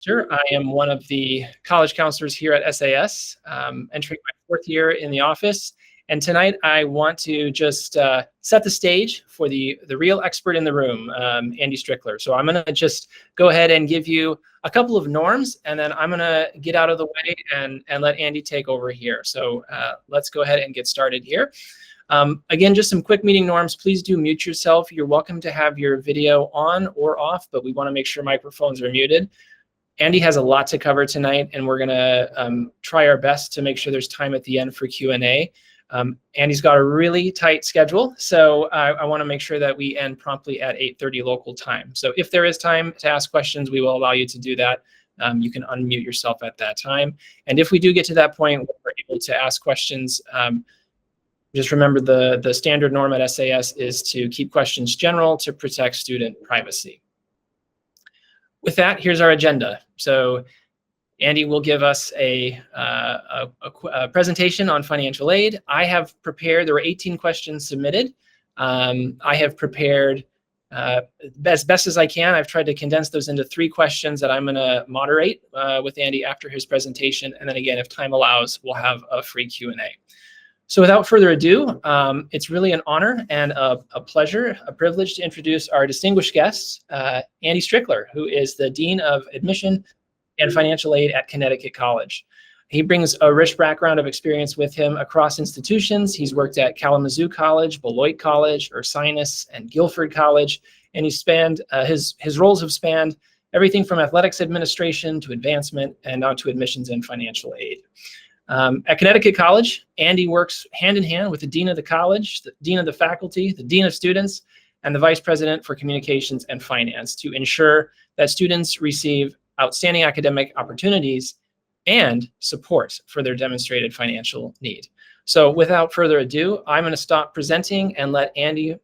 Sure. I am one of the college counselors here at SAS, entering my fourth year in the office. And tonight I want to just set the stage for the real expert in the room, Andy Strickler. So I'm going to just go ahead and give you a couple of norms, and then I'm going to get out of the way and let Andy take over here. So let's go ahead and get started here. Again, just some quick meeting norms. Please do mute yourself. You're welcome to have your video on or off, but we want to make sure microphones are muted. Andy has a lot to cover tonight, and we're going to try our best to make sure there's time at the end for Q&A. Andy's got a really tight schedule, so I want to make sure that we end promptly at 8:30 local time. So if there is time to ask questions, we will allow you to do that. You can unmute yourself at that time. And if we do get to that point where we're able to ask questions, just remember the standard norm at SAS is to keep questions general to protect student privacy. With that, here's our agenda. So Andy will give us a presentation on financial aid. I have prepared, there were 18 questions submitted. I have prepared as best as I can. I've tried to condense those into 3 questions that I'm going to moderate with Andy after his presentation. And then again, if time allows, we'll have a free Q&A. So without further ado, it's really an honor and a pleasure, a privilege to introduce our distinguished guest, Andy Strickler, who is the Dean of Admission and Financial Aid at Connecticut College. He brings a rich background of experience with him across institutions. He's worked at Kalamazoo College, Beloit College, Ursinus, and Guilford College, and he's spanned, his roles have spanned everything from athletics administration to advancement and now to admissions and financial aid. At Connecticut College, Andy works hand in hand with the Dean of the College, the Dean of the Faculty, the Dean of Students, and the Vice President for Communications and Finance to ensure that students receive outstanding academic opportunities and support for their demonstrated financial need. So without further ado, I'm going to stop presenting and let Andy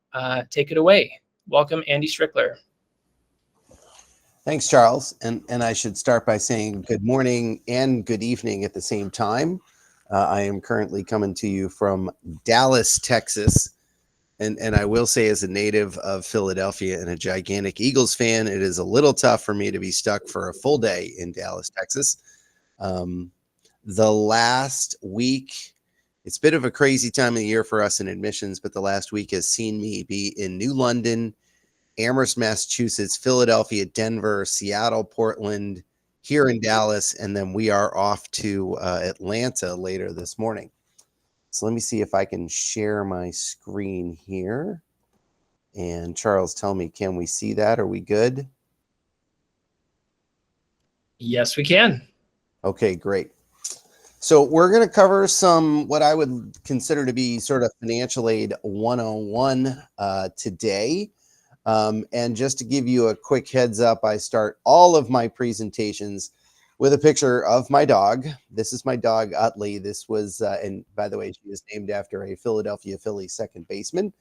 take it away. Welcome, Andy Strickler. Thanks, Charles. And I should start by saying good morning and good evening at the same time. I am currently coming to you from Dallas, Texas. And I will say, as a native of Philadelphia and a gigantic Eagles fan, it is a little tough for me to be stuck for a full day in Dallas, Texas. The last week, it's a bit of a crazy time of the year for us in admissions, but the last week has seen me be in New London, Amherst, Massachusetts, Philadelphia, Denver, Seattle, Portland, here in Dallas, and then we are off to Atlanta later this morning. So let me see if I can share my screen here. And Charles, tell me, can we see that? Are we good? Yes, we can. Okay, great. So we're going to cover some what I would consider to be sort of financial aid 101 today. And just to give you a quick heads up, I start all of my presentations with a picture of my dog. This is my dog, Utley. This was, and by the way, she is named after a Philadelphia Phillies second baseman,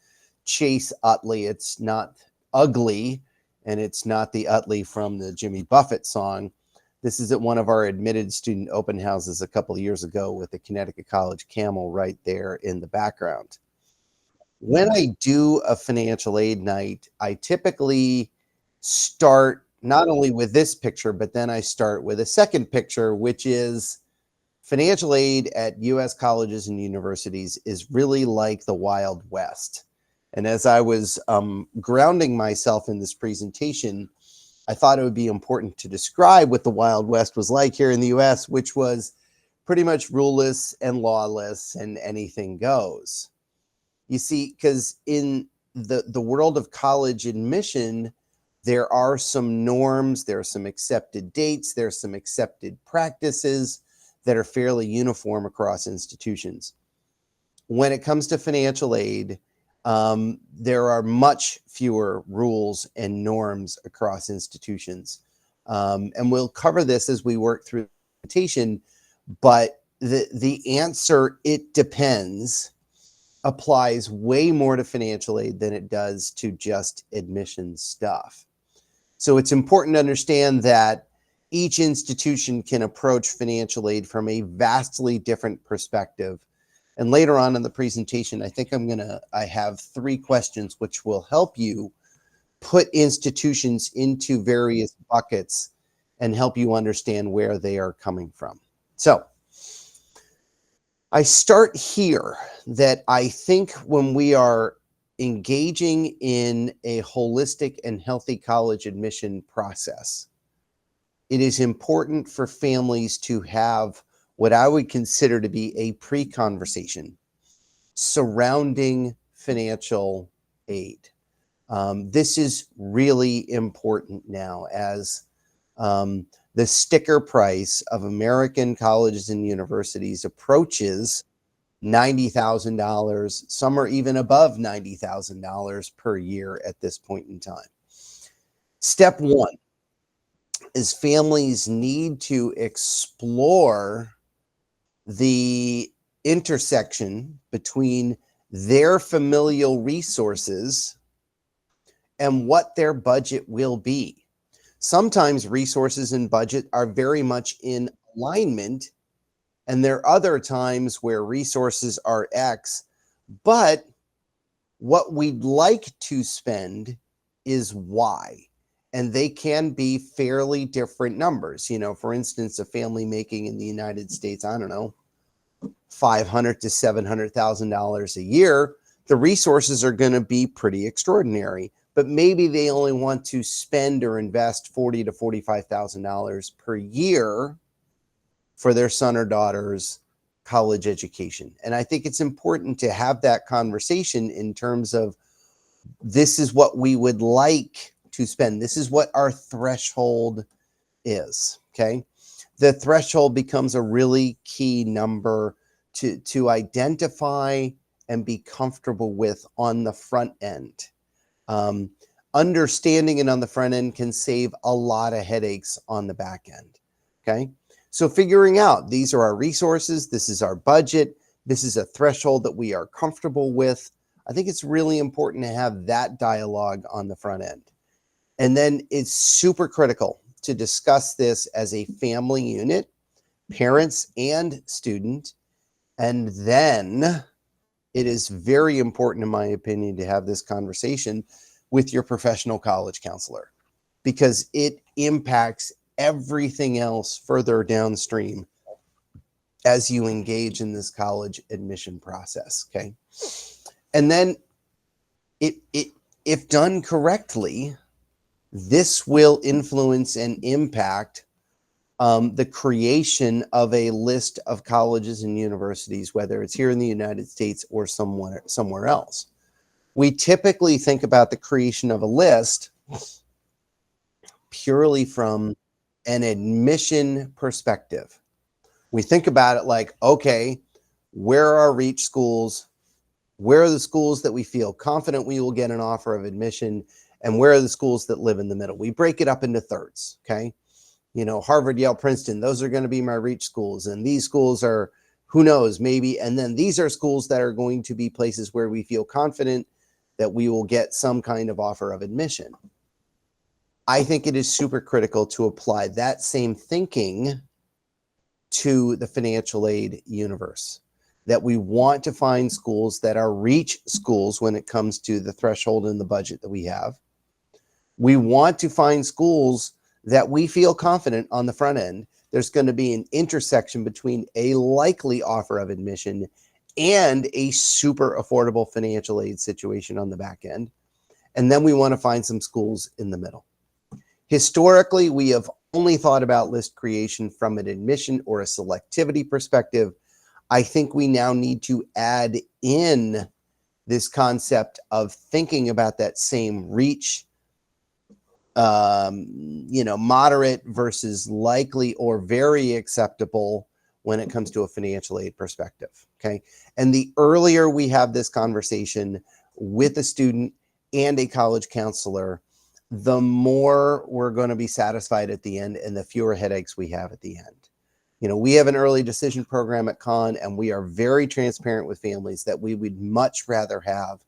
Chase Utley. It's not ugly, and it's not the Utley from the Jimmy Buffett song. This is at one of our admitted student open houses a couple of years ago with the Connecticut College camel right there in the background. When I do a financial aid night, I typically start not only with this picture, but then I start with a second picture, which is financial aid at U.S. colleges and universities is really like the Wild West. And as I was grounding myself in this presentation, I thought it would be important to describe what the Wild West was like here in the U.S., which was pretty much ruleless and lawless and anything goes. You see, because in the world of college admission, there are some norms, there are some accepted dates, there are some accepted practices that are fairly uniform across institutions. When it comes to financial aid, there are much fewer rules and norms across institutions. And we'll cover this as we work through the presentation, but the answer, it depends, applies way more to financial aid than it does to just admission stuff. So it's important to understand that each institution can approach financial aid from a vastly different perspective. And later on in the presentation, I think I have 3 questions which will help you put institutions into various buckets and help you understand where they are coming from. So I start here that I think when we are engaging in a holistic and healthy college admission process, it is important for families to have what I would consider to be a pre-conversation surrounding financial aid. This is really important now as the sticker price of American colleges and universities approaches $90,000. Some are even above $90,000 per year at this point in time. Step one is families need to explore the intersection between their familial resources and what their budget will be. Sometimes resources and budget are very much in alignment, and there are other times where resources are X, but what we'd like to spend is Y. And they can be fairly different numbers. You know, for instance, a family making in the United States, I don't know, $500,000 to $700,000 a year, the resources are going to be pretty extraordinary. But maybe they only want to spend or invest $40,000 to $45,000 per year for their son or daughter's college education. And I think it's important to have that conversation in terms of this is what we would like to spend. This is what our threshold is, okay? The threshold becomes a really key number to identify and be comfortable with on the front end. Understanding it on the front end can save a lot of headaches on the back end, okay? So figuring out these are our resources, this is our budget, this is a threshold that we are comfortable with. I think it's really important to have that dialogue on the front end. And then it's super critical to discuss this as a family unit, parents and student. And then it is very important, in my opinion, to have this conversation with your professional college counselor, because it impacts everything else further downstream as you engage in this college admission process, okay? And then if done correctly, this will influence and impact the creation of a list of colleges and universities, whether it's here in the United States or somewhere else. We typically think about the creation of a list purely from an admission perspective. We think about it like, okay, where are our reach schools? Where are the schools that we feel confident we will get an offer of admission? And where are the schools that live in the middle? We break it up into thirds, okay? You know, Harvard, Yale, Princeton, those are going to be my reach schools. And these schools are, who knows, maybe. And then these are schools that are going to be places where we feel confident that we will get some kind of offer of admission. I think it is super critical to apply that same thinking to the financial aid universe, that we want to find schools that are reach schools when it comes to the threshold and the budget that we have. We want to find schools that we feel confident on the front end there's going to be an intersection between a likely offer of admission and a super affordable financial aid situation on the back end. And then we want to find some schools in the middle. Historically, we have only thought about list creation from an admission or a selectivity perspective. I think we now need to add in this concept of thinking about that same reach, moderate versus likely or very acceptable when it comes to a financial aid perspective, okay? And the earlier we have this conversation with a student and a college counselor, the more we're going to be satisfied at the end and the fewer headaches we have at the end. You know, we have an early decision program at Con, and we are very transparent with families that we would much rather have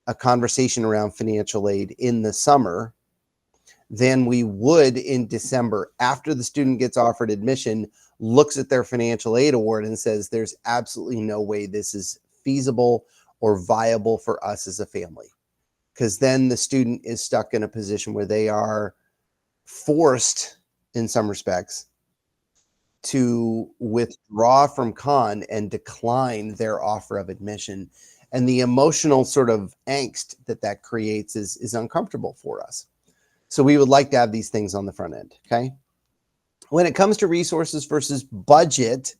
a conversation around financial aid in the summer than we would in December after the student gets offered admission, looks at their financial aid award and says, there's absolutely no way this is feasible or viable for us as a family. Because then the student is stuck in a position where they are forced in some respects to withdraw from Khan and decline their offer of admission. And the emotional sort of angst that that creates is uncomfortable for us. So we would like to have these things on the front end, okay? When it comes to resources versus budget,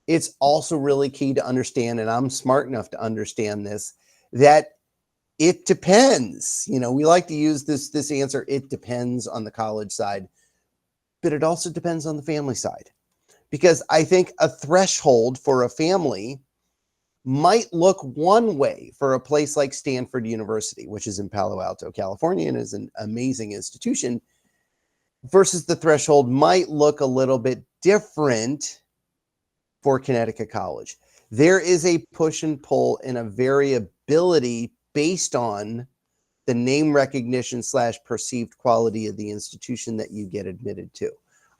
it's also really key to understand, and I'm smart enough to understand this, that it depends. You know, we like to use this answer, it depends on the college side, but it also depends on the family side. Because I think a threshold for a family might look one way for a place like Stanford University, which is in Palo Alto, California, and is an amazing institution, versus the threshold might look a little bit different for Connecticut College. There is a push and pull and a variability based on the name recognition / perceived quality of the institution that you get admitted to.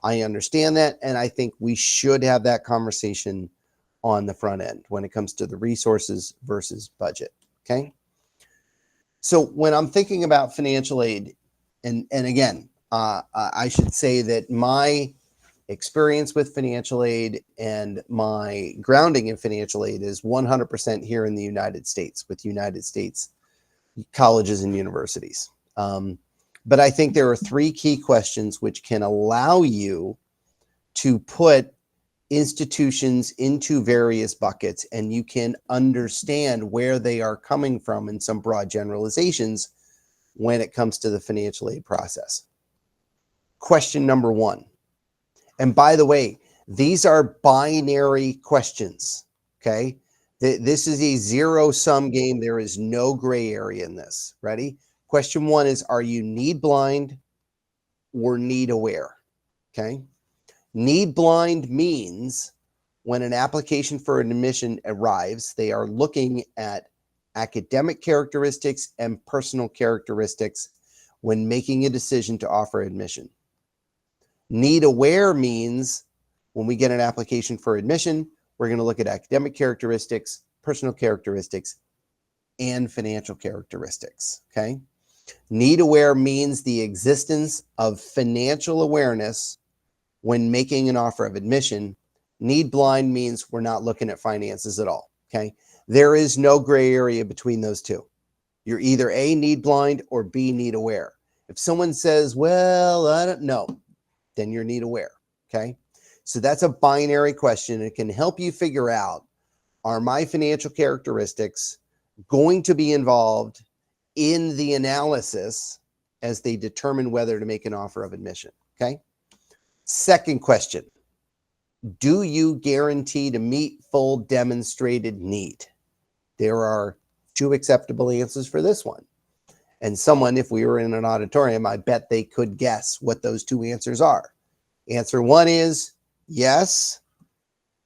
I understand that, and I think we should have that conversation on the front end when it comes to the resources versus budget, okay? So when I'm thinking about financial aid, and again, I should say that my experience with financial aid and my grounding in financial aid is 100% here in the United States with United States colleges and universities. But I think there are 3 key questions which can allow you to put institutions into various buckets, and you can understand where they are coming from in some broad generalizations when it comes to the financial aid process. Question number 1. And by the way, these are binary questions, okay? This is a zero-sum game. There is no gray area in this. Ready? Question 1 is, are you need blind or need aware? Okay. Need blind means when an application for an admission arrives, they are looking at academic characteristics and personal characteristics when making a decision to offer admission. Need aware means when we get an application for admission, we're going to look at academic characteristics, personal characteristics, and financial characteristics. Okay. Need aware means the existence of financial awareness when making an offer of admission. Need blind means we're not looking at finances at all. Okay. There is no gray area between those two. You're either A, need blind, or B, need aware. If someone says, well, I don't know, then you're need aware. Okay. So that's a binary question. It can help you figure out, are my financial characteristics going to be involved in the analysis as they determine whether to make an offer of admission? Okay. Second question, do you guarantee to meet full demonstrated need? There are 2 acceptable answers for this one. And someone, if we were in an auditorium, I bet they could guess what those 2 answers are. Answer 1 is yes.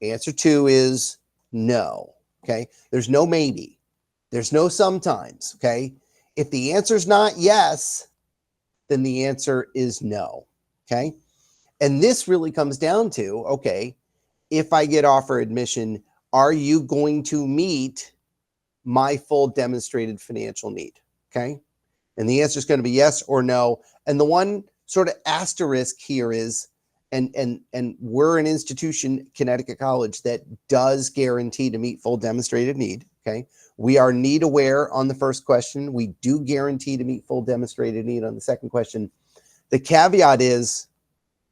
Answer 2 is no. Okay. There's no maybe. There's no sometimes. Okay. If the answer is not yes, then the answer is no. Okay. And this really comes down to, okay, if I get offer admission, are you going to meet my full demonstrated financial need? Okay. And the answer is going to be yes or no. And the one sort of asterisk here is, and we're an institution, Connecticut College, that does guarantee to meet full demonstrated need. Okay. We are need aware on the first question. We do guarantee to meet full demonstrated need on the second question. The caveat is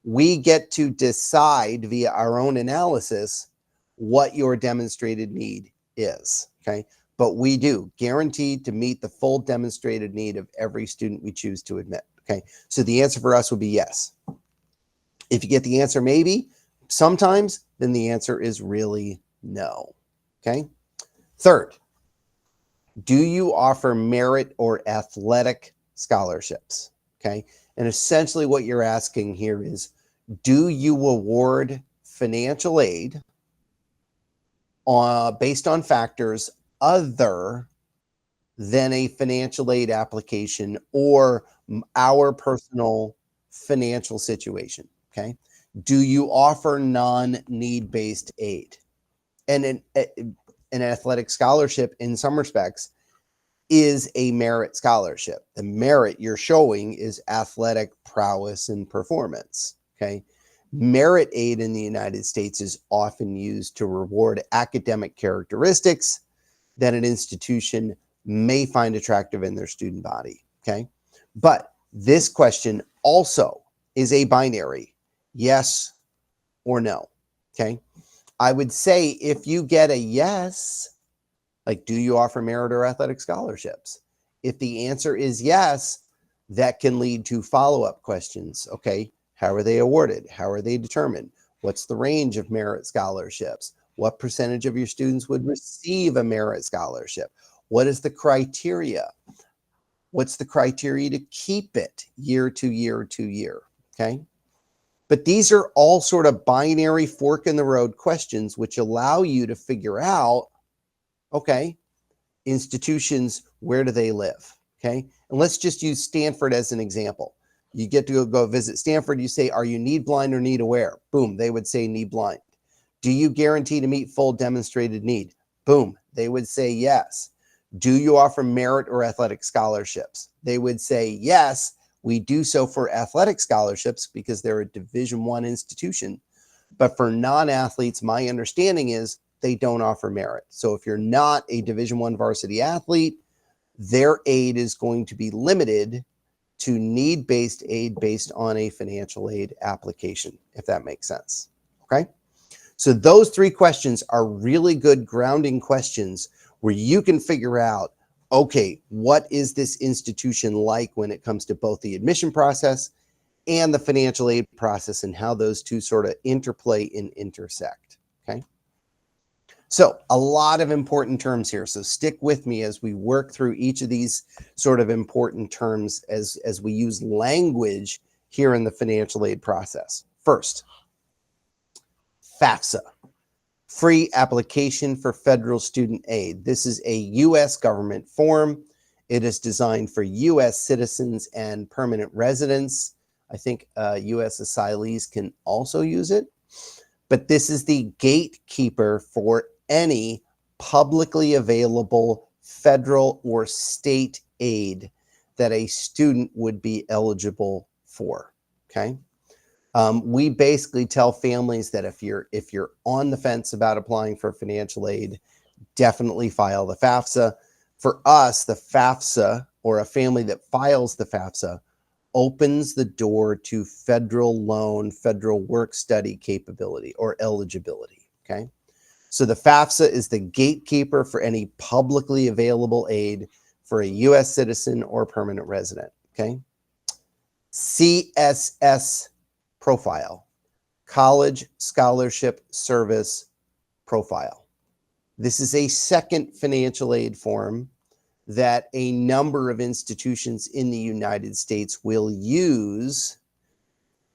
we get to decide via our own analysis what your demonstrated need is. Okay. But we do guarantee to meet the full demonstrated need of every student we choose to admit. Okay. So the answer for us would be yes. If you get the answer maybe, sometimes, then the answer is really no. Okay. Third, do you offer merit or athletic scholarships? Okay. And essentially what you're asking here is, do you award financial aid based on factors other than a financial aid application or our personal financial situation? Okay. Do you offer non-need-based aid? And an athletic scholarship, in some respects, is a merit scholarship. The merit you're showing is athletic prowess and performance. Okay. Merit aid in the United States is often used to reward academic characteristics that an institution may find attractive in their student body. Okay. But this question also is a binary yes or no. Okay. I would say if you get a yes, like, do you offer merit or athletic scholarships? If the answer is yes, that can lead to follow-up questions. Okay, how are they awarded? How are they determined? What's the range of merit scholarships? What percentage of your students would receive a merit scholarship? What is the criteria? What's the criteria to keep it year to year to year? Okay. But these are all sort of binary fork in the road questions, which allow you to figure out, okay, institutions, where do they live? Okay. And let's just use Stanford as an example. You get to go visit Stanford. You say, are you need blind or need aware? Boom. They would say need blind. Do you guarantee to meet full demonstrated need? Boom. They would say yes. Do you offer merit or athletic scholarships? They would say yes. We do so for athletic scholarships because they're a Division I institution. But for non-athletes, my understanding is they don't offer merit. So if you're not a Division I varsity athlete, their aid is going to be limited to need-based aid based on a financial aid application, if that makes sense. Okay. So those three questions are really good grounding questions where you can figure out, okay, what is this institution like when it comes to both the admission process and the financial aid process and how those two sort of interplay and intersect. Okay. So a lot of important terms here. So stick with me as we work through each of these sort of important terms as we use language here in the financial aid process. First, FAFSA, Free Application for Federal Student Aid. This is a U.S. government form. It is designed for U.S. citizens and permanent residents. I think U.S. asylees can also use it. But this is the gatekeeper for any publicly available federal or state aid that a student would be eligible for. Okay. We basically tell families that if you're on the fence about applying for financial aid, definitely file the FAFSA. For us, the FAFSA, or a family that files the FAFSA, opens the door to federal loan, federal work study capability or eligibility. Okay. So the FAFSA is the gatekeeper for any publicly available aid for a U.S. citizen or permanent resident. Okay. CSS profile, College Scholarship Service Profile. This is a second financial aid form that a number of institutions in the United States will use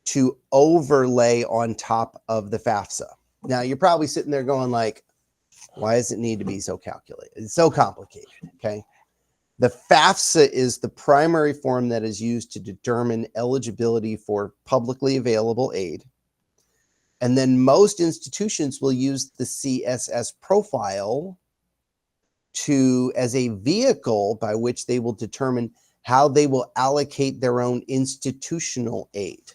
to overlay on top of the FAFSA. Now, you're probably sitting there going like, why does it need to be so calculated? It's so complicated, okay? The FAFSA is the primary form that is used to determine eligibility for publicly available aid. And then most institutions will use the CSS profile as a vehicle by which they will determine how they will allocate their own institutional aid.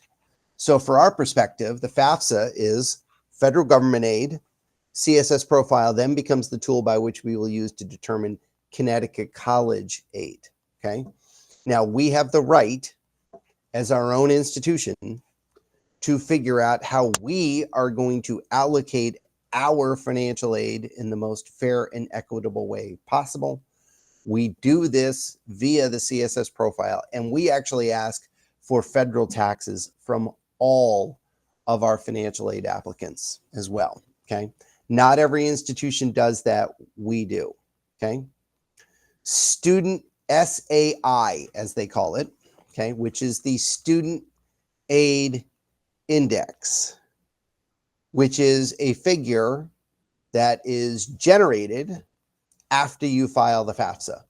So for our perspective, the FAFSA is federal government aid. CSS profile then becomes the tool by which we will use to determine Connecticut college aid. Okay. Now we have the right as our own institution to figure out how we are going to allocate our financial aid in the most fair and equitable way possible. We do this via the CSS profile, and we actually ask for federal taxes from all of our financial aid applicants as well. Okay. Not every institution does that. We do. Okay. Student SAI, as they call it, okay, which is the Student Aid Index, which is a figure that is generated after you file the FAFSA.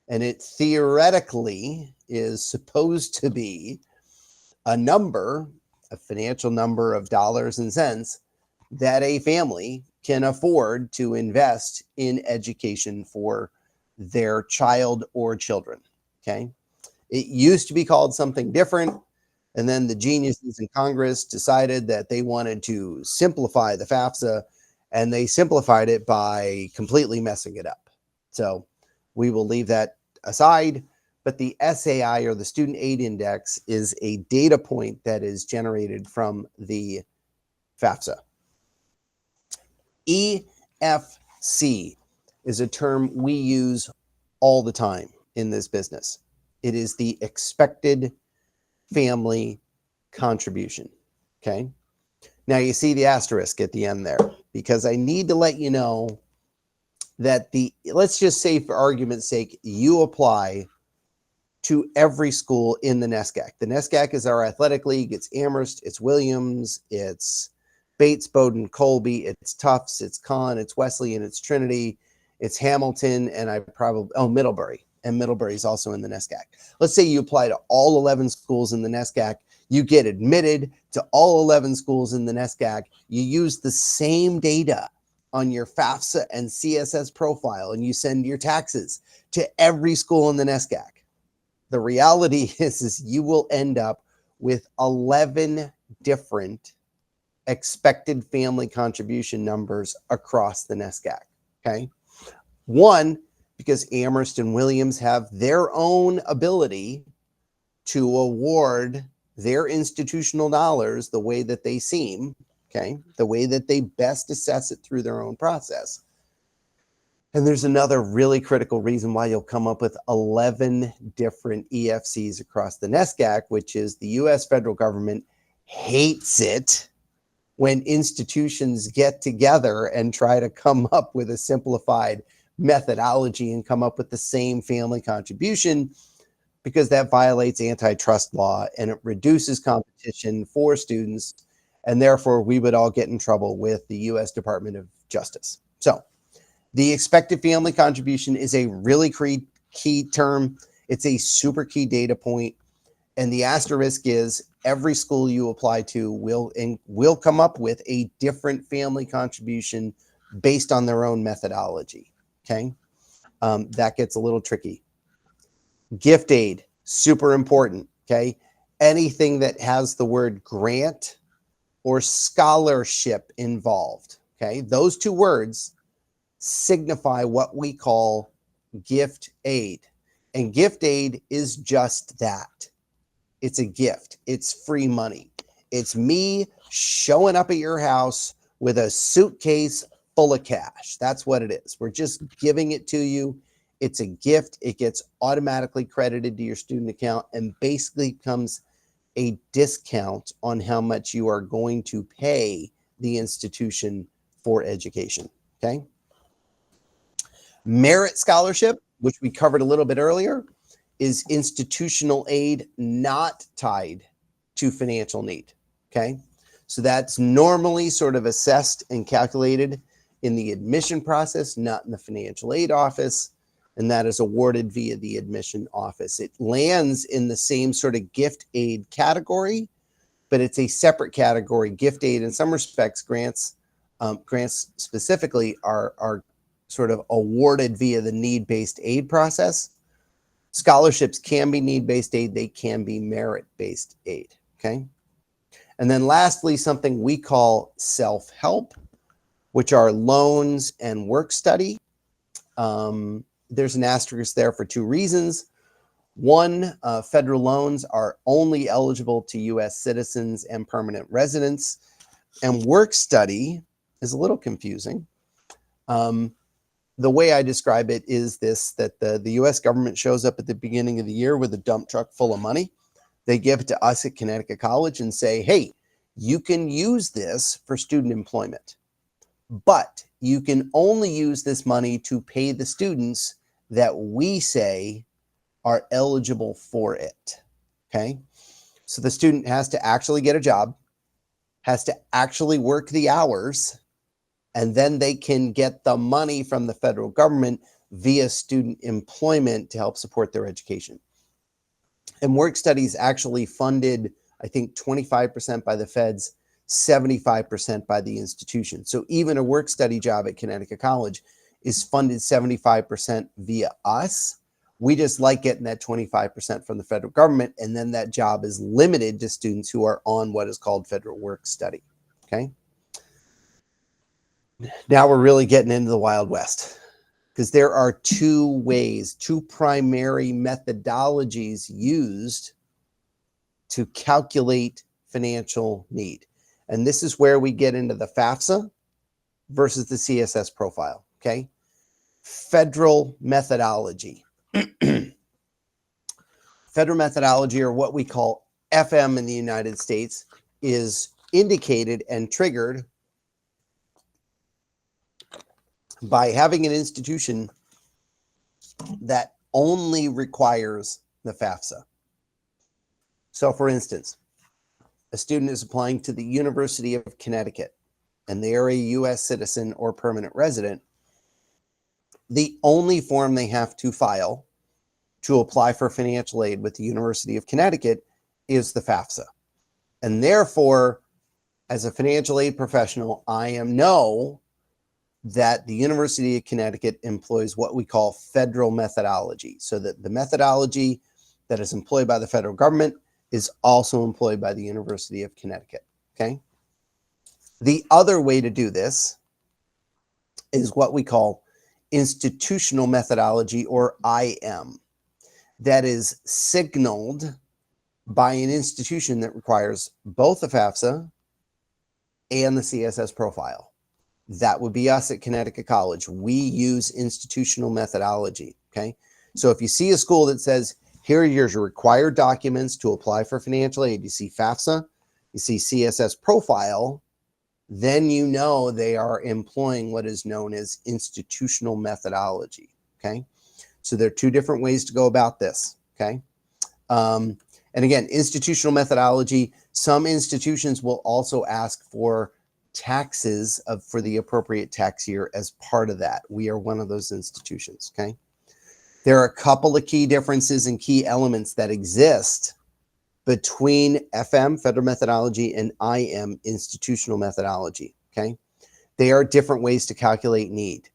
And it theoretically is supposed to be a number, a financial number of dollars and cents that a family can afford to invest in education for their child or children. Okay. It used to be called something different. And then the geniuses in Congress decided that they wanted to simplify the FAFSA, and they simplified it by completely messing it up. So we will leave that aside. But the SAI, or the Student Aid Index, is a data point that is generated from the FAFSA. EFC is a term we use all the time in this business. It is the expected family contribution. Okay. Now you see the asterisk at the end there, because I need to let you know that let's just say for argument's sake, you apply to every school in the NESCAC. The NESCAC is our athletic league. It's Amherst, it's Williams, it's Bates, Bowdoin, Colby, it's Tufts, it's Conn, it's Wesleyan, it's Trinity, it's Hamilton, and Middlebury. And Middlebury is also in the NESCAC. Let's say you apply to all 11 schools in the NESCAC. You get admitted to all 11 schools in the NESCAC. You use the same data on your FAFSA and CSS profile, and you send your taxes to every school in the NESCAC. The reality is you will end up with 11 different expected family contribution numbers across the NESCAC. Okay. One, because Amherst and Williams have their own ability to award their institutional dollars the way that they seem, okay, the way that they best assess it through their own process. And there's another really critical reason why you'll come up with 11 different EFCs across the NESCAC, which is the U.S. federal government hates it when institutions get together and try to come up with a simplified methodology and come up with the same family contribution, because that violates antitrust law and it reduces competition for students, and therefore we would all get in trouble with the U.S. Department of Justice. So the expected family contribution is a really key term. It's a super key data point, and the asterisk is every school you apply to will come up with a different family contribution based on their own methodology. Okay, that gets a little tricky. Gift aid, super important. Okay, anything that has the word grant or scholarship involved. Okay, those two words signify what we call gift aid, and gift aid is just that. It's a gift. It's free money. It's me showing up at your house with a suitcase full of cash. That's what it is. We're just giving it to you. It's a gift. It gets automatically credited to your student account and basically becomes a discount on how much you are going to pay the institution for education. Okay. Merit scholarship, which we covered a little bit earlier, is institutional aid not tied to financial need. Okay. So that's normally sort of assessed and calculated in the admission process, not in the financial aid office. And that is awarded via the admission office. It lands in the same sort of gift aid category, but it's a separate category. Gift aid, in some respects, grants specifically are sort of awarded via the need-based aid process. Scholarships can be need-based aid. They can be merit-based aid. Okay. And then lastly, something we call self-help, which are loans and work study. There's an asterisk there for two reasons. One, federal loans are only eligible to U.S. citizens and permanent residents, and work study is a little confusing. The way I describe it is this, that the U.S. government shows up at the beginning of the year with a dump truck full of money. They give it to us at Connecticut College and say, hey, you can use this for student employment, but you can only use this money to pay the students that we say are eligible for it. Okay. So the student has to actually get a job, has to actually work the hours, and then they can get the money from the federal government via student employment to help support their education. And work studies actually funded, I think, 25% by the feds, 75% by the institution. So even a work study job at Connecticut College is funded 75% via us, We just like getting that 25% from the federal government, and then that job is limited to students who are on what is called federal work study. Okay. Now we're really getting into the Wild West, because there are two primary methodologies used to calculate financial need. And this is where we get into the FAFSA versus the CSS profile. Okay. Federal methodology. Federal methodology, or what we call FM in the United States, is indicated and triggered by having an institution that only requires the FAFSA. So for instance, a student is applying to the University of Connecticut and they are a U.S. citizen or permanent resident. The only form they have to file to apply for financial aid with the University of Connecticut is the FAFSA. And therefore, as a financial aid professional, I know that the University of Connecticut employs what we call federal methodology, so that the methodology that is employed by the federal government is also employed by the University of Connecticut. Okay. The other way to do this is what we call institutional methodology, or IM. That is signaled by an institution that requires both the FAFSA and the CSS profile. That would be us at Connecticut College. We use institutional methodology. Okay. So if you see a school that says, here are your required documents to apply for financial aid, you see FAFSA, you see CSS profile, then you know they are employing what is known as institutional methodology. Okay. So there are two different ways to go about this. Okay. And again, institutional methodology, some institutions will also ask for taxes for the appropriate tax year as part of that. We are one of those institutions. Okay. There are a couple of key differences and key elements that exist between FM, federal methodology, and IM, institutional methodology. Okay. They are different ways to calculate need.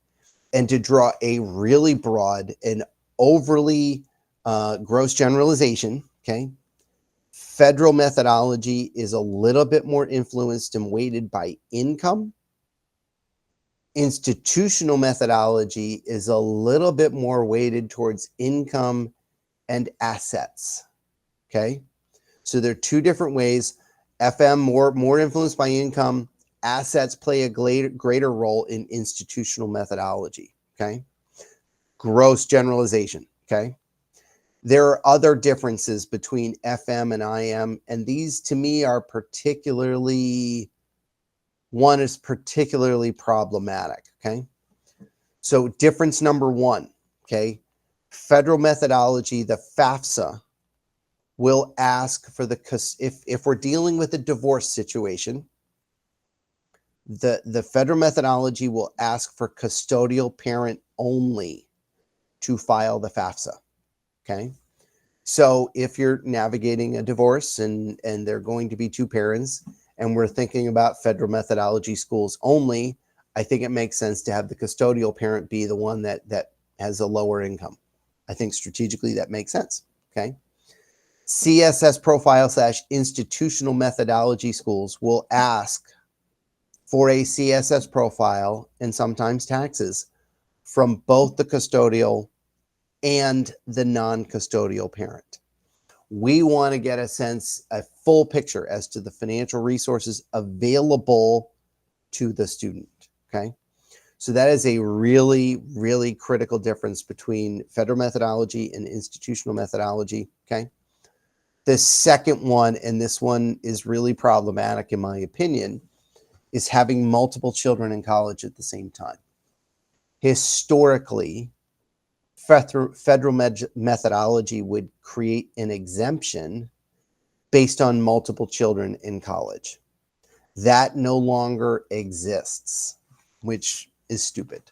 And to draw a really broad and overly gross generalization, okay, federal methodology is a little bit more influenced and weighted by income. Institutional methodology is a little bit more weighted towards income and assets. Okay. So there are two different ways. FM more influenced by income. Assets play a greater role in institutional methodology. Okay. Gross generalization. Okay. There are other differences between FM and IM, and these to me are particularly problematic. Okay. So difference number one, okay, federal methodology, the FAFSA will ask for if we're dealing with a divorce situation, the federal methodology will ask for custodial parent only to file the FAFSA. Okay. So if you're navigating a divorce and there are going to be two parents and we're thinking about federal methodology schools only, I think it makes sense to have the custodial parent be the one that has a lower income. I think strategically that makes sense. Okay. CSS profile / institutional methodology schools will ask for a CSS profile and sometimes taxes from both the custodial and the non-custodial parent. We want to get a full picture as to the financial resources available to the student. Okay. So that is a really, really critical difference between federal methodology and institutional methodology. Okay. The second one, and this one is really problematic in my opinion, is having multiple children in college at the same time. Historically, federal methodology would create an exemption based on multiple children in college. That no longer exists, which is stupid.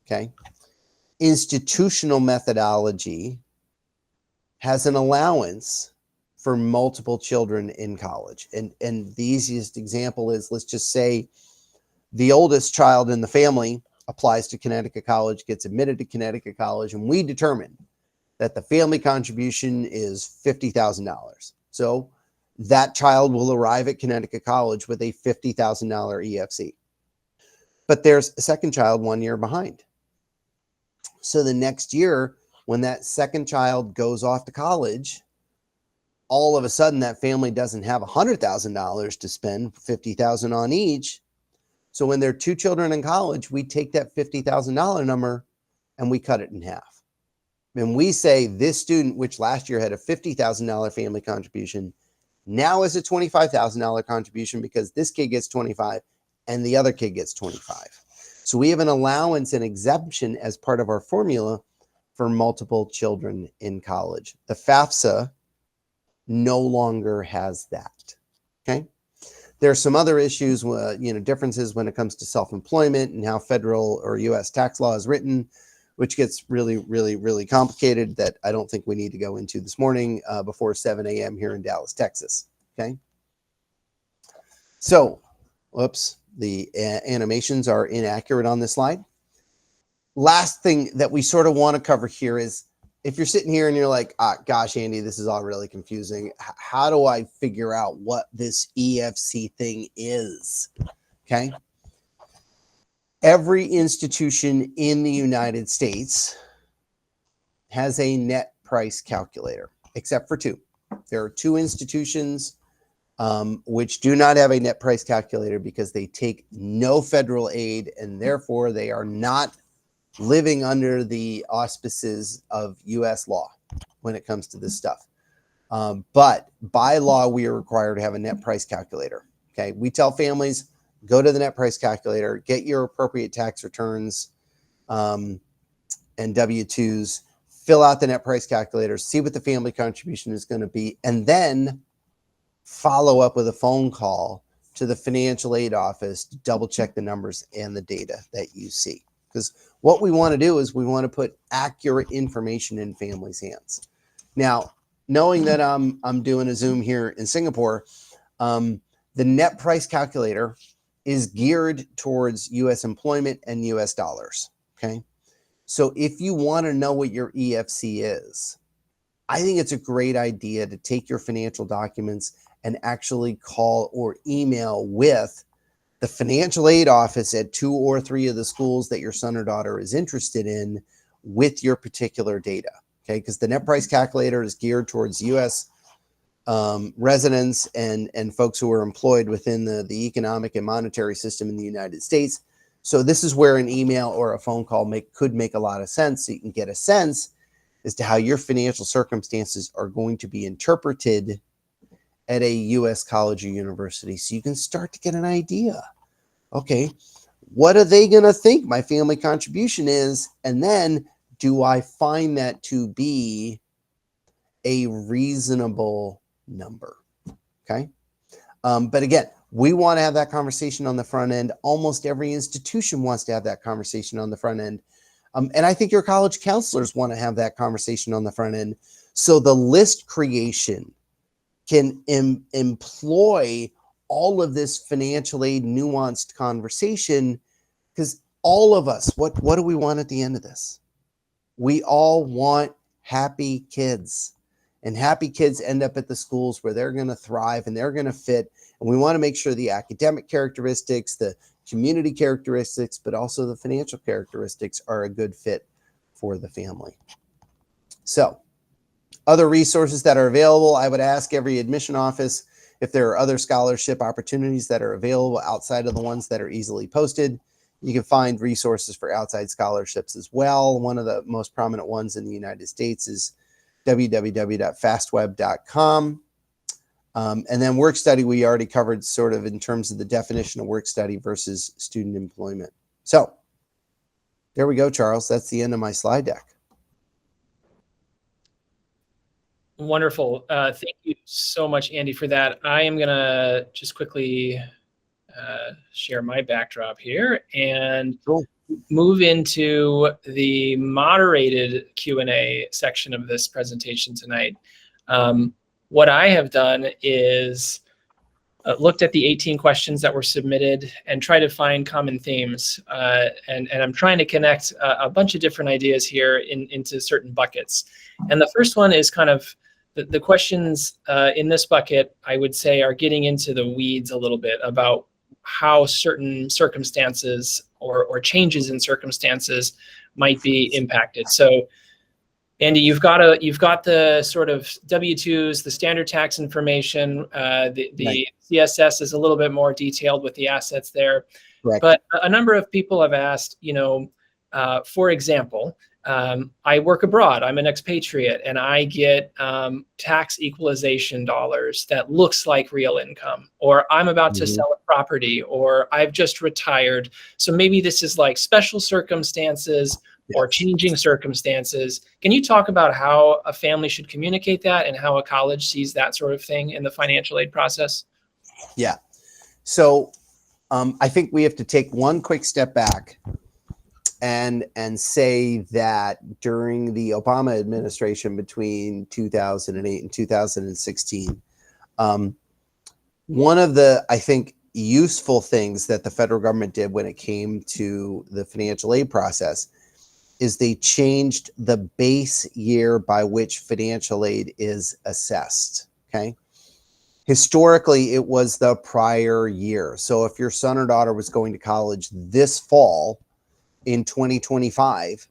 Okay. Institutional methodology has an allowance for multiple children in college. And the easiest example is, let's just say the oldest child in the family applies to Connecticut College, gets admitted to Connecticut College, and we determine that the family contribution is $50,000. So that child will arrive at Connecticut College with a $50,000 EFC. But there's a second child 1 year behind. So the next year, when that second child goes off to college, all of a sudden that family doesn't have $100,000 to spend, $50,000 on each. So when there are two children in college, we take that $50,000 number and we cut it in half. And we say this student, which last year had a $50,000 family contribution, now is a $25,000 contribution because this kid gets 25 and the other kid gets 25. So we have an allowance and exemption as part of our formula for multiple children in college. The FAFSA no longer has that. Okay. There's some other issues, differences when it comes to self-employment and how federal or U.S. tax law is written, which gets really, really, really complicated that I don't think we need to go into this morning before 7 a.m. here in Dallas, Texas. Okay. So, whoops, the animations are inaccurate on this slide. Last thing that we sort of want to cover here is if you're sitting here and you're like, gosh, Andy, this is all really confusing. How do I figure out what this EFC thing is? Okay. Every institution in the United States has a net price calculator, except for two. There are two institutions which do not have a net price calculator because they take no federal aid and therefore they are not living under the auspices of U.S. law when it comes to this stuff. But by law, we are required to have a net price calculator. Okay. We tell families, go to the net price calculator, get your appropriate tax returns and W-2s, fill out the net price calculator, see what the family contribution is going to be, and then follow up with a phone call to the financial aid office to double check the numbers and the data that you see. Because what we want to do is we want to put accurate information in families' hands. Now, knowing that I'm doing a Zoom here in Singapore, the net price calculator is geared towards U.S. employment and U.S. dollars. Okay. So if you want to know what your EFC is, I think it's a great idea to take your financial documents and actually call or email with the financial aid office at 2 or 3 of the schools that your son or daughter is interested in with your particular data. Okay. Because the net price calculator is geared towards U.S. Residents and folks who are employed within the economic and monetary system in the United States. So this is where an email or a phone call could make a lot of sense. So you can get a sense as to how your financial circumstances are going to be interpreted at a U.S. college or university. So you can start to get an idea. Okay, what are they going to think my family contribution is? And then do I find that to be a reasonable number? Okay. But again, we want to have that conversation on the front end. Almost every institution wants to have that conversation on the front end. And I think your college counselors want to have that conversation on the front end. So the list creation can employ all of this financial aid nuanced conversation, because all of us, what do we want at the end of this? We all want happy kids, and happy kids end up at the schools where they're going to thrive and they're going to fit. And we want to make sure the academic characteristics, the community characteristics, but also the financial characteristics are a good fit for the family. So other resources that are available, I would ask every admission office if there are other scholarship opportunities that are available outside of the ones that are easily posted. You can find resources for outside scholarships as well. One of the most prominent ones in the United States is www.fastweb.com. And then work study, we already covered sort of in terms of the definition of work study versus student employment. So there we go, Charles. That's the end of my slide deck. Wonderful. Thank you so much, Andy, for that. I am going to just quickly share my backdrop here and move into the moderated Q&A section of this presentation tonight. What I have done is looked at the 18 questions that were submitted and try to find common themes. And I'm trying to connect a bunch of different ideas here into certain buckets. And the first one is kind of the questions in this bucket, I would say, are getting into the weeds a little bit about how certain circumstances or changes in circumstances might be impacted. So Andy, you've got the sort of W-2s, the standard tax information. The Right. CSS is a little bit more detailed with the assets there. Correct. But a number of people have asked, for example, I work abroad. I'm an expatriate, and I get tax equalization dollars that looks like real income, or I'm about to sell a property, or I've just retired. So maybe this is like special circumstances or changing circumstances. Can you talk about how a family should communicate that and how a college sees that sort of thing in the financial aid process? Yeah. So I think we have to take one quick step back and say that during the Obama administration between 2008 and 2016, one of the, I think, useful things that the federal government did when it came to the financial aid process is they changed the base year by which financial aid is assessed. Okay. Historically, it was the prior year. So if your son or daughter was going to college this fall in 2025,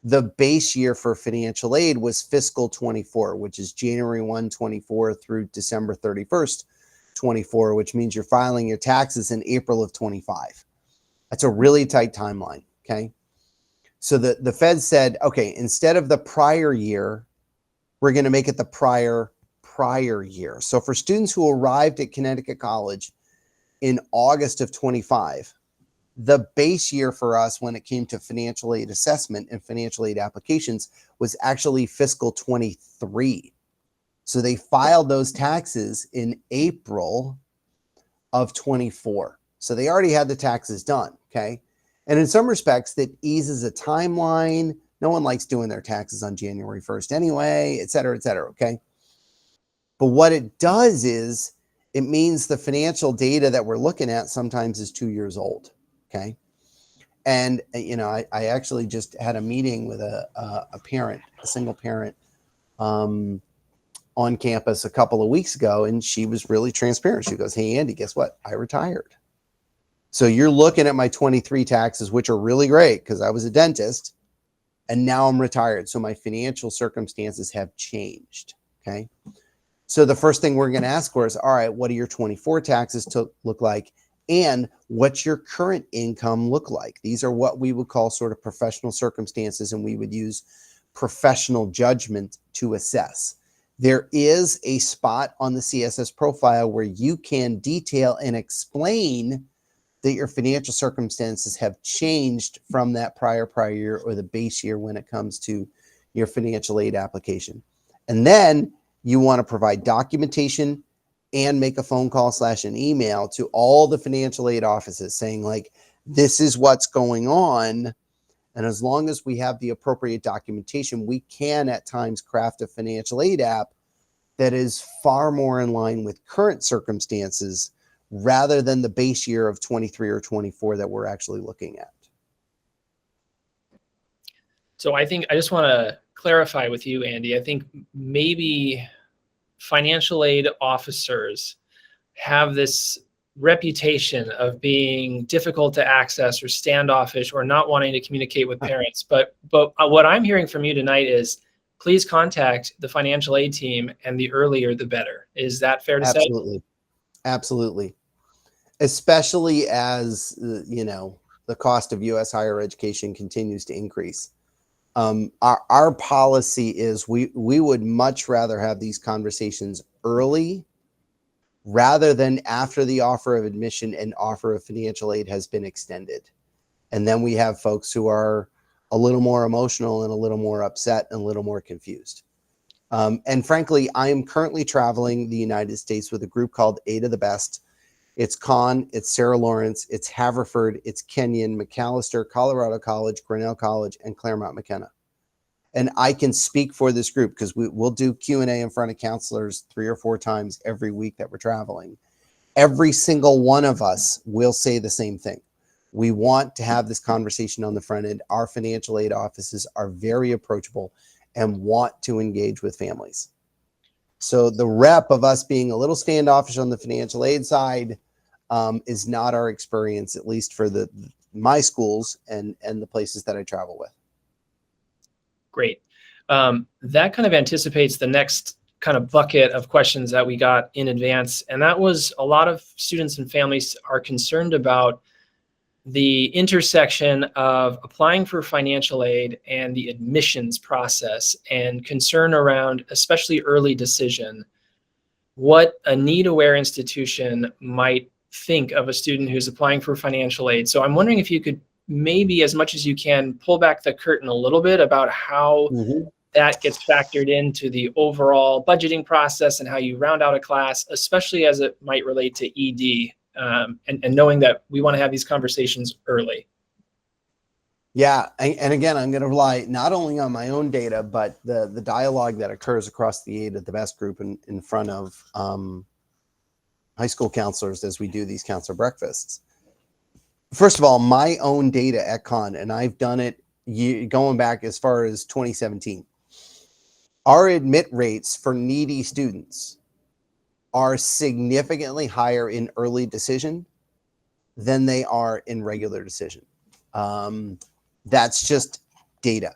the base year for financial aid was fiscal 24, which is January 1, 24 through December 31st, 24, which means you're filing your taxes in April of 25. That's a really tight timeline. Okay. So the Fed said, okay, instead of the prior year, we're going to make it the prior year. So for students who arrived at Connecticut College in August of 25, the base year for us when it came to financial aid assessment and financial aid applications was actually fiscal 23. So they filed those taxes in April of 24. So they already had the taxes done. Okay. And in some respects, that eases a timeline. No one likes doing their taxes on January 1st anyway, et cetera, okay? But what it does is it means the financial data that we're looking at sometimes is 2 years old, okay? And, I actually just had a meeting with a parent, a single parent on campus a couple of weeks ago, and she was really transparent. She goes, hey, Andy, guess what? I retired. So you're looking at my 23 taxes, which are really great because I was a dentist and now I'm retired. So my financial circumstances have changed. Okay. So the first thing we're going to ask for is, all right, what do your 24 taxes look like? And what's your current income look like? These are what we would call sort of professional circumstances, and we would use professional judgment to assess. There is a spot on the CSS profile where you can detail and explain that your financial circumstances have changed from that prior year or the base year when it comes to your financial aid application. And then you want to provide documentation and make a phone call / an email to all the financial aid offices saying, like, this is what's going on. And as long as we have the appropriate documentation, we can at times craft a financial aid app that is far more in line with current circumstances rather than the base year of 23 or 24 that we're actually looking at. So I think I just want to clarify with you, Andy. I think maybe financial aid officers have this reputation of being difficult to access or standoffish or not wanting to communicate with parents. But what I'm hearing from you tonight is please contact the financial aid team, and the earlier the better. Is that fair to say? Absolutely. Especially as, the cost of U.S. higher education continues to increase. Our policy is we would much rather have these conversations early rather than after the offer of admission and offer of financial aid has been extended. And then we have folks who are a little more emotional and a little more upset and a little more confused. And frankly, I am currently traveling the United States with a group called Eight of the Best. It's Con, it's Sarah Lawrence, it's Haverford, it's Kenyon, McAllister, Colorado College, Grinnell College, and Claremont McKenna. And I can speak for this group because we'll do Q&A in front of counselors 3 or 4 times every week that we're traveling. every single one of us will say the same thing. We want to have this conversation on the front end. Our financial aid offices are very approachable and want to engage with families. So the rep of us being a little standoffish on the financial aid side is not our experience, at least for my schools and the places that I travel with. Great. That kind of anticipates the next kind of bucket of questions that we got in advance. And that was, a lot of students and families are concerned about the intersection of applying for financial aid and the admissions process, and concern around especially early decision, what a need-aware institution might think of a student who's applying for financial aid. So I'm wondering if you could maybe, as much as you can, pull back the curtain a little bit about how that gets factored into the overall budgeting process and how you round out a class, especially as it might relate to ED, and knowing that we want to have these conversations early. Yeah, and again, I'm going to rely not only on my own data, but the dialogue that occurs across the Aid at the Best group in front of high school counselors as we do these counselor breakfasts. First of all, my own data at Con, and I've done it going back as far as 2017. Our admit rates for needy students are significantly higher in early decision than they are in regular decision. That's just data.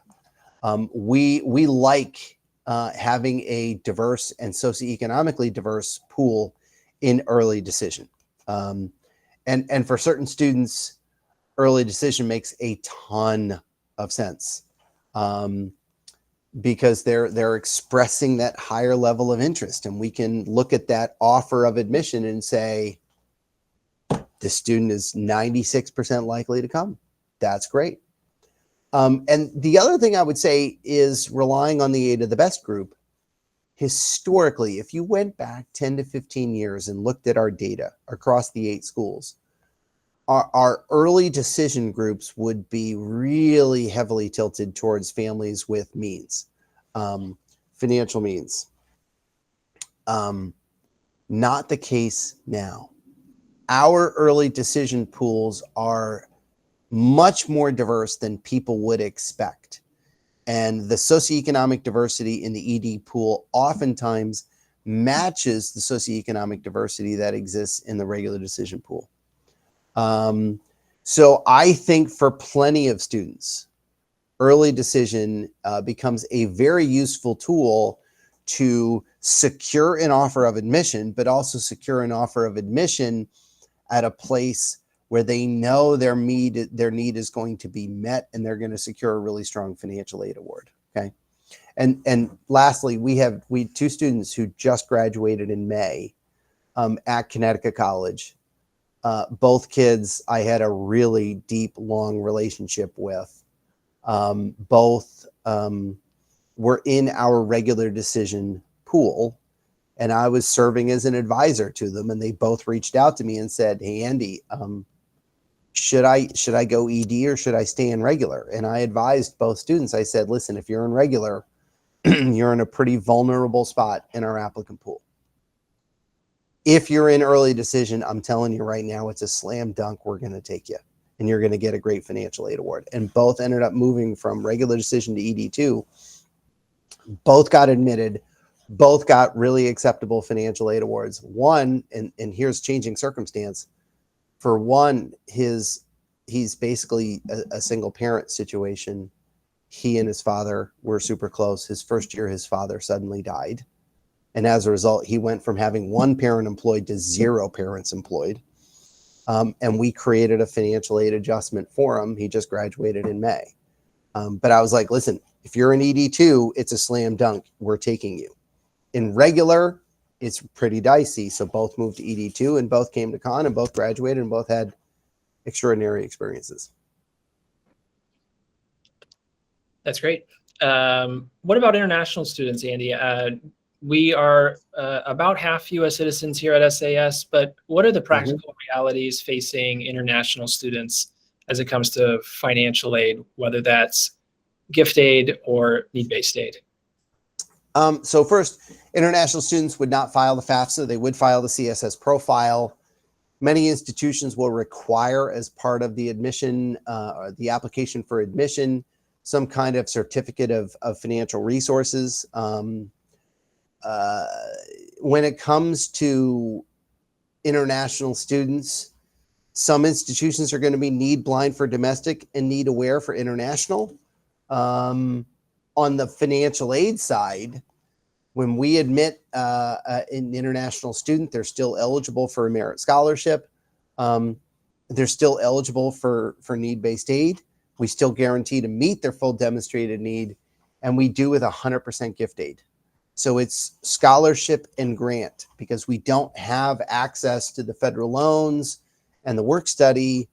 We like having a diverse and socioeconomically diverse pool in early decision. And for certain students, early decision makes a ton of sense because they're expressing that higher level of interest, and we can look at that offer of admission and say, the student is 96% likely to come. That's great. And the other thing I would say is relying on the Aid of the Best group. Historically, if you went back 10 to 15 years and looked at our data across the 8 schools, our early decision groups would be really heavily tilted towards families with means, financial means. Not the case now. Our early decision pools are much more diverse than people would expect. And the socioeconomic diversity in the ED pool oftentimes matches the socioeconomic diversity that exists in the regular decision pool. So I think for plenty of students, early decision becomes a very useful tool to secure an offer of admission, but also secure an offer of admission at a place where they know their need is going to be met, and they're going to secure a really strong financial aid award. Okay. And lastly, we have 2 students who just graduated in May at Connecticut College. Both kids I had a really deep, long relationship with. Both were in our regular decision pool, and I was serving as an advisor to them, and they both reached out to me and said, "Hey, Andy, should I go ED or should I stay in regular?" And I advised both students. I said, "Listen, if you're in regular, you're in a pretty vulnerable spot in our applicant pool. If you're in early decision, I'm telling you right now, it's a slam dunk. We're going to take you, and you're going to get a great financial aid award." And both ended up moving from regular decision to ED2. Both got admitted. Both got really acceptable financial aid awards. One, and here's changing circumstance. For one, he's basically a single parent situation. He and his father were super close. His first year, his father suddenly died. And as a result, he went from having 1 parent employed to 0 parents employed. And we created a financial aid adjustment for him. He just graduated in May. But I was like, listen, if you're in ED2, it's a slam dunk. We're taking you. In regular, it's pretty dicey. So both moved to ED2 and both came to Con and both graduated and both had extraordinary experiences. That's great. What about international students, Andy? We are about half U.S. citizens here at SAS, but what are the practical realities facing international students as it comes to financial aid, whether that's gift aid or need-based aid? So first, international students would not file the FAFSA. They would file the CSS profile. Many institutions will require, as part of the admission, or the application for admission, some kind of certificate of financial resources. When it comes to international students, some institutions are going to be need blind for domestic and need aware for international. On the financial aid side, when we admit an international student, they're still eligible for a merit scholarship. They're still eligible for need-based aid. We still guarantee to meet their full demonstrated need, and we do with 100% gift aid. So it's scholarship and grant, because we don't have access to the federal loans and the work study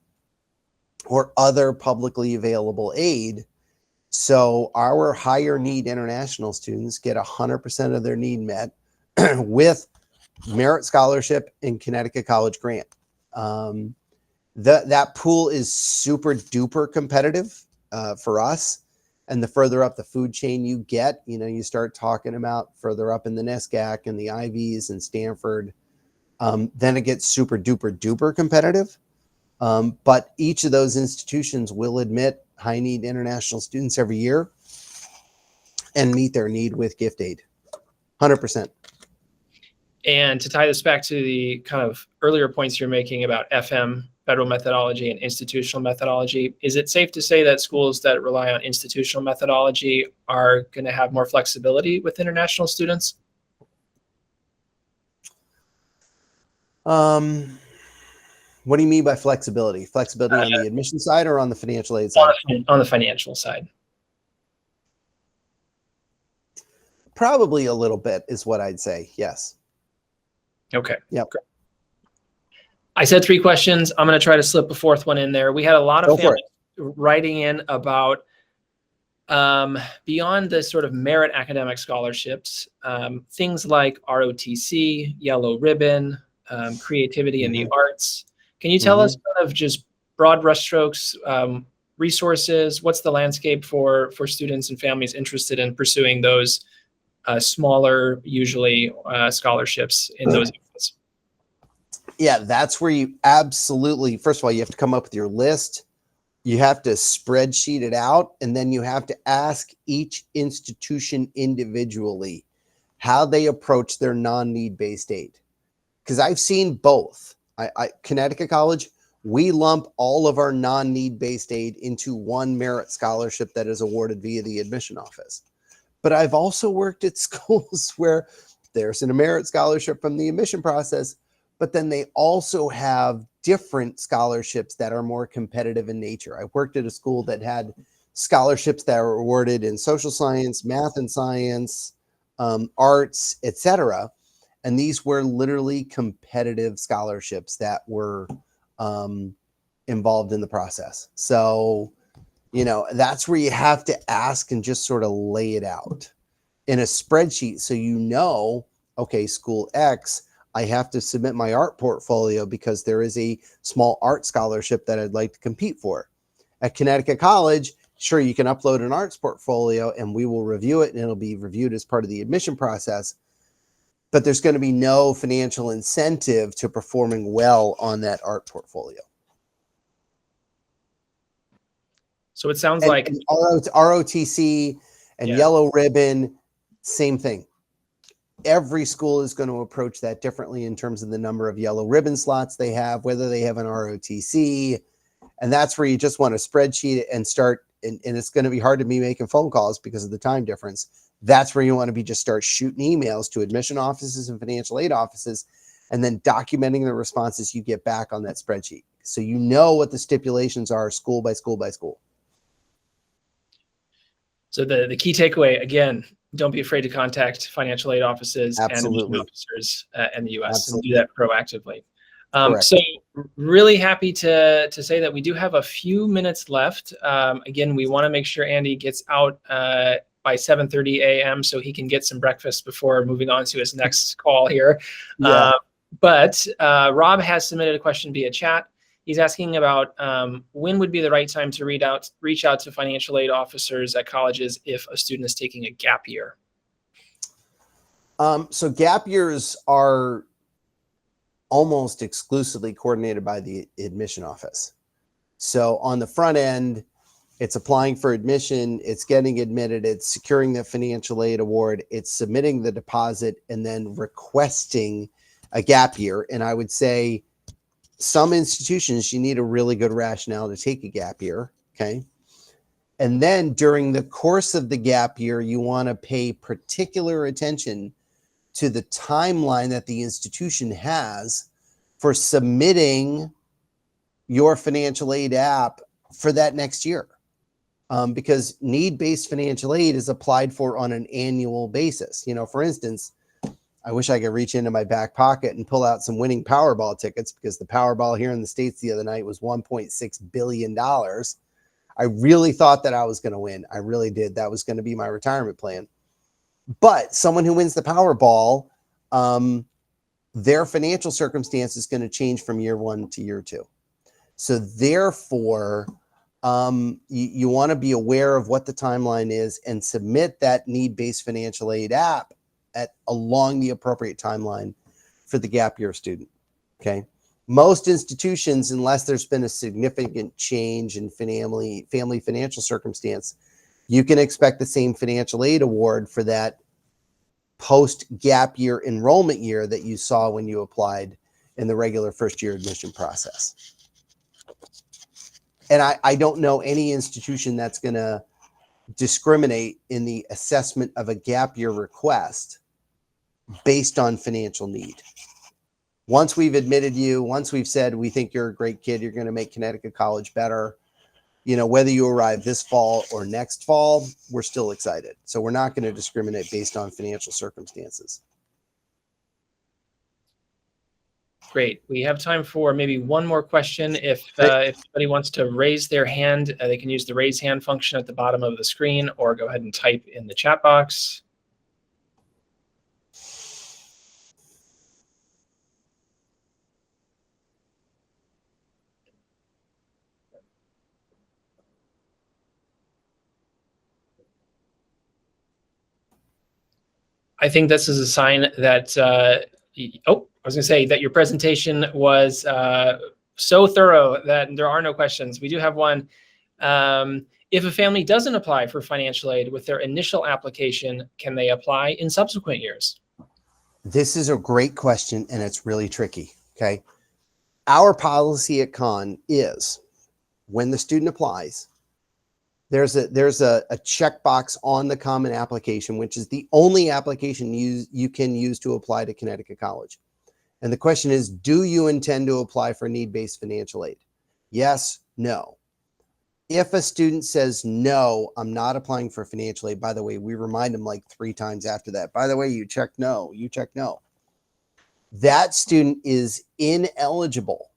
or other publicly available aid. So our higher need international students get 100% of their need met with merit scholarship and Connecticut College grant. That pool is super duper competitive for us. And the further up the food chain you get, you start talking about further up in the NESCAC and the Ivies and Stanford, then it gets super duper duper competitive. But each of those institutions will admit high need international students every year and meet their need with gift aid, 100%. And to tie this back to the kind of earlier points you're making about FM, federal methodology, and institutional methodology, is it safe to say that schools that rely on institutional methodology are going to have more flexibility with international students? What do you mean by flexibility? Flexibility on the admission side or on the financial aid side? On the financial side. Probably a little bit is what I'd say. Yes. Okay. Yep. Great. I said 3 questions. I'm going to try to slip a 4th one in there. We had a lot of families writing in about beyond the sort of merit academic scholarships, things like ROTC, Yellow Ribbon, creativity in the arts. Can you tell us kind of just broad brushstrokes, resources? What's the landscape for students and families interested in pursuing those smaller, usually scholarships in those areas? Yeah, that's where you absolutely, first of all, you have to come up with your list. You have to spreadsheet it out, and then you have to ask each institution individually how they approach their non-need-based aid. Because I've seen both. Connecticut College, we lump all of our non-need-based aid into one merit scholarship that is awarded via the admission office. But I've also worked at schools where there's a merit scholarship from the admission process, but then they also have different scholarships that are more competitive in nature. I worked at a school that had scholarships that were awarded in social science, math and science, arts, etc. And these were literally competitive scholarships that were involved in the process. So, that's where you have to ask and just sort of lay it out in a spreadsheet. So, okay, school X, I have to submit my art portfolio because there is a small art scholarship that I'd like to compete for. At Connecticut College, sure, you can upload an arts portfolio and we will review it, and it'll be reviewed as part of the admission process. But there's going to be no financial incentive to performing well on that art portfolio. So it sounds like ROTC and Yellow Ribbon, same thing. Every school is going to approach that differently in terms of the number of Yellow Ribbon slots they have, whether they have an ROTC. And that's where you just want to spreadsheet it and start. And it's going to be hard to be making phone calls because of the time difference. That's where you want to start shooting emails to admission offices and financial aid offices, and then documenting the responses you get back on that spreadsheet. So you know what the stipulations are school by school by school. So the key takeaway, again, don't be afraid to contact financial aid offices and admission officers in the U.S. and do that proactively. So really happy to say that we do have a few minutes left. Again, we want to make sure Andy gets out by 7:30 a.m. so he can get some breakfast before moving on to his next call here. But Rob has submitted a question via chat. He's asking about when would be the right time to reach out to financial aid officers at colleges if a student is taking a gap year. So gap years are almost exclusively coordinated by the admission office. So on the front end, it's applying for admission, it's getting admitted, it's securing the financial aid award, it's submitting the deposit, and then requesting a gap year. And I would say some institutions, you need a really good rationale to take a gap year, okay? And then during the course of the gap year, you want to pay particular attention to the timeline that the institution has for submitting your financial aid app for that next year. Because need-based financial aid is applied for on an annual basis. You know, for instance, I wish I could reach into my back pocket and pull out some winning Powerball tickets, because the Powerball here in the States the other night was $1.6 billion. I really thought that I was going to win. I really did. That was going to be my retirement plan. But someone who wins the Powerball, their financial circumstance is going to change from year one to year two. So therefore, you want to be aware of what the timeline is and submit that need-based financial aid app along the appropriate timeline for the gap year student. Okay. Most institutions, unless there's been a significant change in family financial circumstance, you can expect the same financial aid award for that post gap year enrollment year that you saw when you applied in the regular first year admission process. And I don't know any institution that's going to discriminate in the assessment of a gap year request based on financial need. Once we've admitted you, once we've said we think you're a great kid, you're going to make Connecticut College better, you know, whether you arrive this fall or next fall, we're still excited. So we're not going to discriminate based on financial circumstances. Great. We have time for maybe one more question. If somebody wants to raise their hand, they can use the raise hand function at the bottom of the screen, or go ahead and type in the chat box. I think this is a sign that, I was going to say that your presentation was so thorough that there are no questions. We do have one. If a family doesn't apply for financial aid with their initial application, can they apply in subsequent years? This is a great question, and it's really tricky, okay? Our policy at Con is when the student applies, there's a checkbox on the common application, which is the only application you can use to apply to Connecticut College. And the question is, do you intend to apply for need-based financial aid? Yes, no. If a student says, no, I'm not applying for financial aid, by the way, we remind them like 3 times after that. By the way, you check no, you check no. That student is ineligible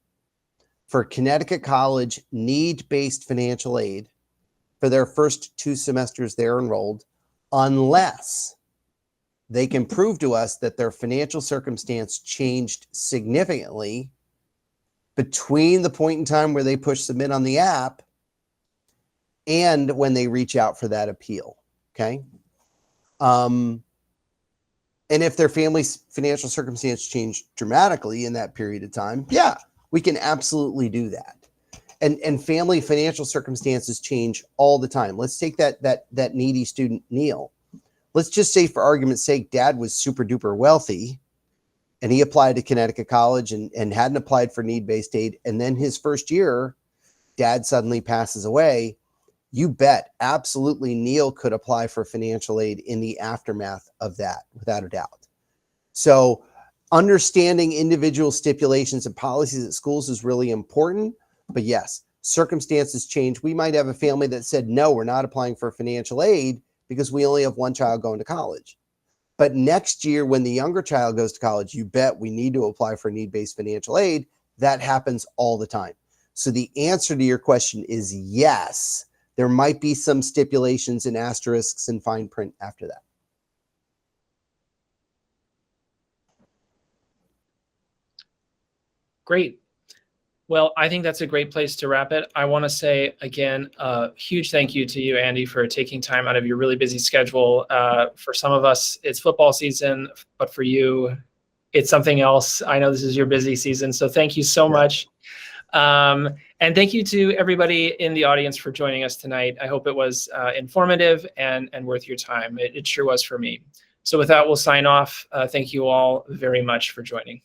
for Connecticut College need-based financial aid for their first 2 semesters they're enrolled, unless they can prove to us that their financial circumstance changed significantly between the point in time where they push submit on the app and when they reach out for that appeal. Okay. And if their family's financial circumstance changed dramatically in that period of time, yeah, we can absolutely do that. And family financial circumstances change all the time. Let's take that needy student, Neil. Let's just say, for argument's sake, dad was super duper wealthy and he applied to Connecticut College and hadn't applied for need-based aid. And then his first year, dad suddenly passes away. You bet, absolutely, Neil could apply for financial aid in the aftermath of that, without a doubt. So understanding individual stipulations and policies at schools is really important. But yes, circumstances change. We might have a family that said, no, we're not applying for financial aid because we only have one child going to college. But next year, when the younger child goes to college, you bet we need to apply for need-based financial aid. That happens all the time. So the answer to your question is yes. There might be some stipulations and asterisks and fine print after that. Great. Well, I think that's a great place to wrap it. I want to say, again, a huge thank you to you, Andy, for taking time out of your really busy schedule. For some of us, it's football season, but for you, it's something else. I know this is your busy season, so thank you so much. And thank you to everybody in the audience for joining us tonight. I hope it was informative and worth your time. It sure was for me. So with that, we'll sign off. Thank you all very much for joining.